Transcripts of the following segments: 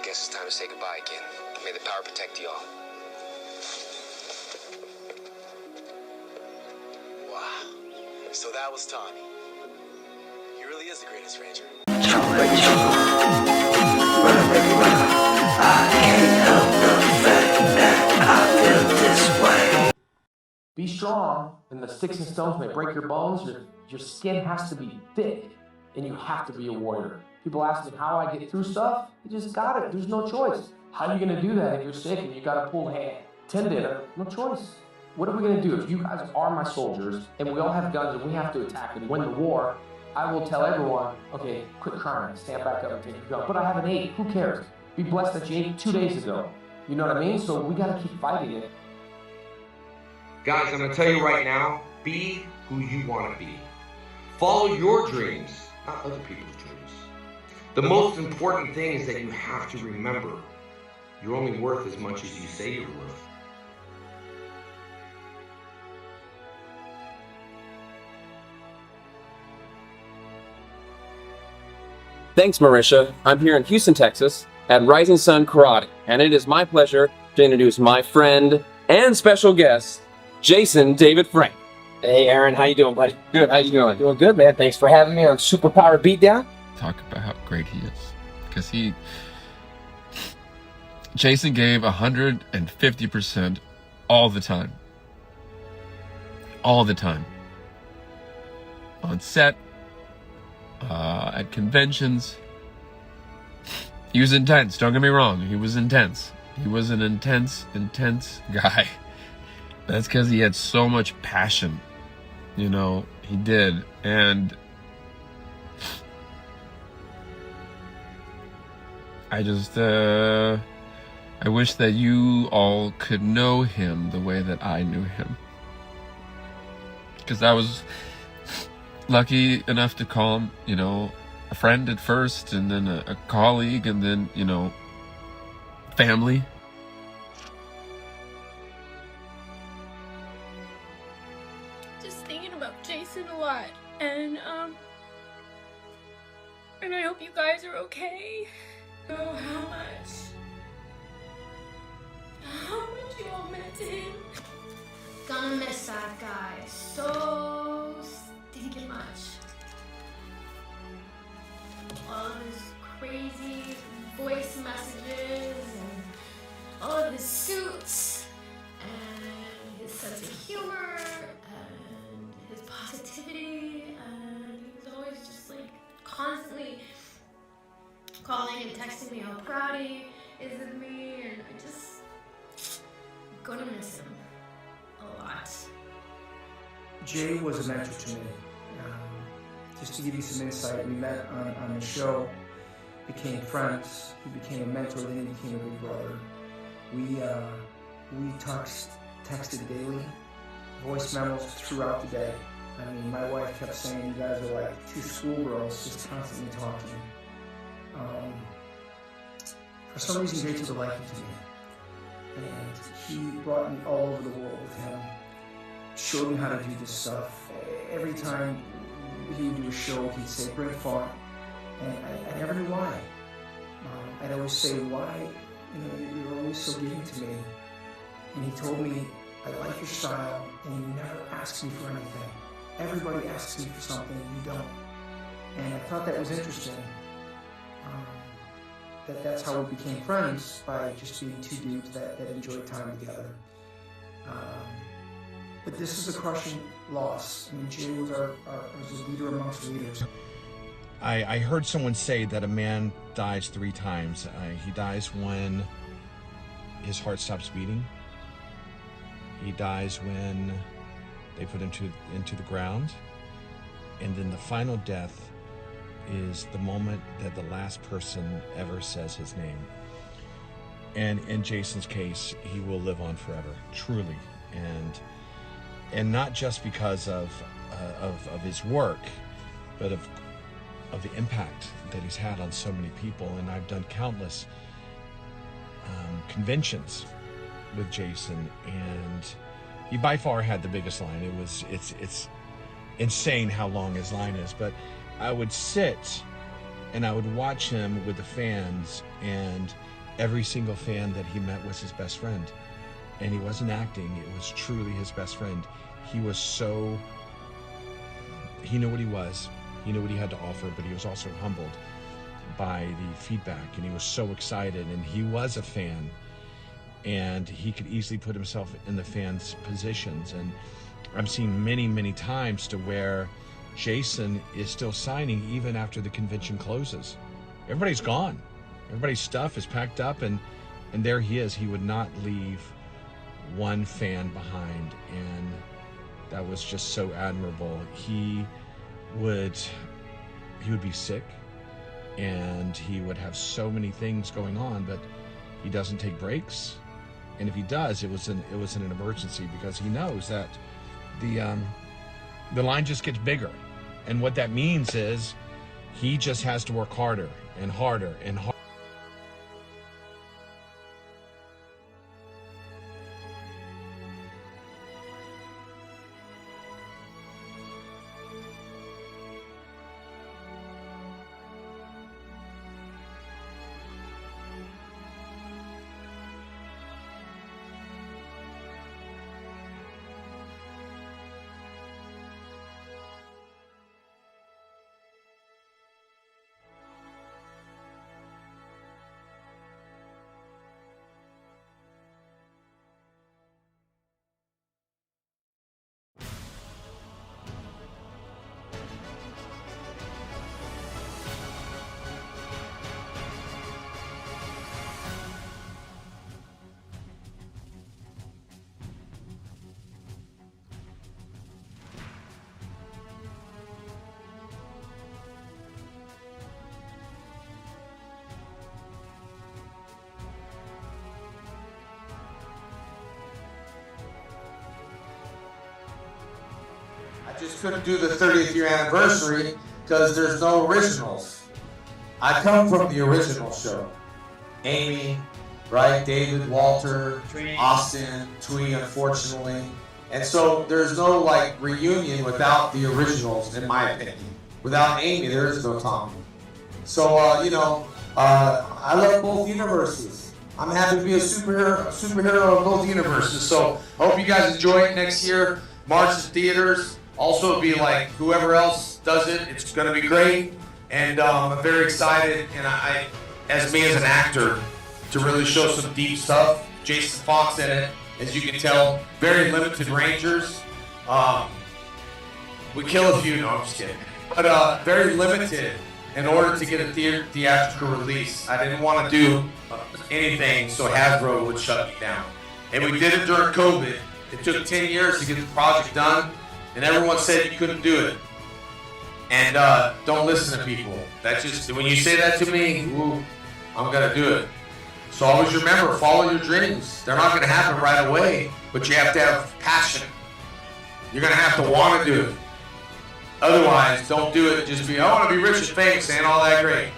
guess it's time to say goodbye again. May the power protect you all. Wow. So that was Tommy. He really is the greatest ranger. Be strong, and the sticks and stones may break your bones. Your skin has to be thick, and you have to be a warrior. People ask me how I get through stuff. You just got it. There's no choice. How are you going to do that if you're sick and you got a pulled hand? Tendon, no choice. What are we going to do if you guys are my soldiers and we all have guns and we have to attack and win the war? I will tell everyone, okay, quit crying, stand back up and take your gun. But I have an 8. Who cares? Be blessed that you ate 2 days ago. You know what I mean? So we got to keep fighting it. Guys, I'm going to tell you right now, be who you want to be. Follow your dreams, not other people's dreams. The most important thing is that you have to remember, you're only worth as much as you say you're worth. Thanks, Marisha. I'm here in Houston, Texas at Rising Sun Karate, and it is my pleasure to introduce my friend and special guest, Jason David Frank. Hey, Aaron, how you doing, buddy? Good, how you doing? Doing good, man. Thanks for having me on Superpower Beatdown. Talk about how great he is, because Jason gave 150% all the time. All the time. On set, at conventions. He was intense, don't get me wrong, he was intense. He was an intense guy. That's because he had so much passion. You know, he did. And I just, I wish that you all could know him the way that I knew him. Because I was lucky enough to call him, you know, a friend at first, and then a colleague, and then, you know, family. Just thinking about Jason a lot, and I hope you guys are okay. Oh, how much you all meant to him. Gonna miss that guy so stinking much. All of his crazy voice messages and all of his suits and his sense of humor and his positivity, and he was always just like constantly calling and texting me how proud he is of me, and I just gonna miss him a lot. Jay was a mentor to me. Just to give you some insight, we met on the show, became friends, he became a mentor, then he became a big brother. We texted daily, voice memos throughout the day. I mean, my wife kept saying, you guys are like 2 schoolgirls just constantly talking. For some reason, Jay took a liking to me. And he brought me all over the world with him, showed me how to do this stuff. Every time he would do a show, he'd say, bring fun. And I never knew why. I'd always say, why? You know, you're always so giving to me. And he told me, I like your style, and you never ask me for anything. Everybody asks me for something, and you don't. And I thought that was interesting. That's how we became friends, by just being 2 dudes that enjoyed time together. But this is a crushing loss. I mean, Jay was was a leader amongst leaders. I heard someone say that a man dies 3 times. He dies when his heart stops beating. He dies when they put him into the ground. And then the final death is the moment that the last person ever says his name. And in Jason's case, he will live on forever, truly. And not just because of his work, but of the impact that he's had on so many people. And I've done countless conventions with Jason, and he by far had the biggest line. It's insane how long his line is, but I would sit and I would watch him with the fans, and every single fan that he met was his best friend. And he wasn't acting, it was truly his best friend. He was so, he knew what he was, he knew what he had to offer, but he was also humbled by the feedback, and he was so excited, and he was a fan, and he could easily put himself in the fans' positions. And I've seen many times to where Jason is still signing even after the convention closes. Everybody's gone. Everybody's stuff is packed up, and there he is. He would not leave one fan behind, and that was just so admirable. He would be sick, and he would have so many things going on, but he doesn't take breaks. And if he does, it was in an emergency, because he knows that the line just gets bigger. And what that means is he just has to work harder and harder and harder. I just couldn't do the 30th year anniversary because there's no originals. I come from the original show. Amy, right? David, Walter, Austin, Twee, unfortunately. And so there's no like reunion without the originals, in my opinion. Without Amy, there is no Tommy. So, I love both universes. I'm happy to be a superhero of both universes. So I hope you guys enjoy it next year. March in theaters. Also, be like whoever else does it, it's going to be great. And I'm very excited. And I, as an actor, to really show some deep stuff. Jason Fox in it, as you can tell, very limited Rangers. We kill a few, no, I'm just kidding. But very limited in order to get a theatrical release. I didn't want to do anything so Hasbro would shut me down. And we did it during COVID. It took 10 years to get the project done. And everyone said you couldn't do it. And don't listen to people. That just, when you say that to me, ooh, I'm gonna do it. So always remember, follow your dreams. They're not gonna happen right away, but you have to have passion. You're gonna have to want to do it. Otherwise, don't do it. Just be, I want to be rich and famous and all that great.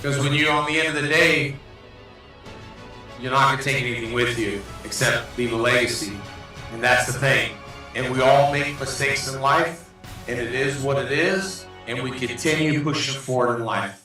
Because when you, on the end of the day, you're not gonna take anything with you except leave a legacy. And that's the thing. And we all make mistakes in life, and it is what it is, and we continue pushing forward in life.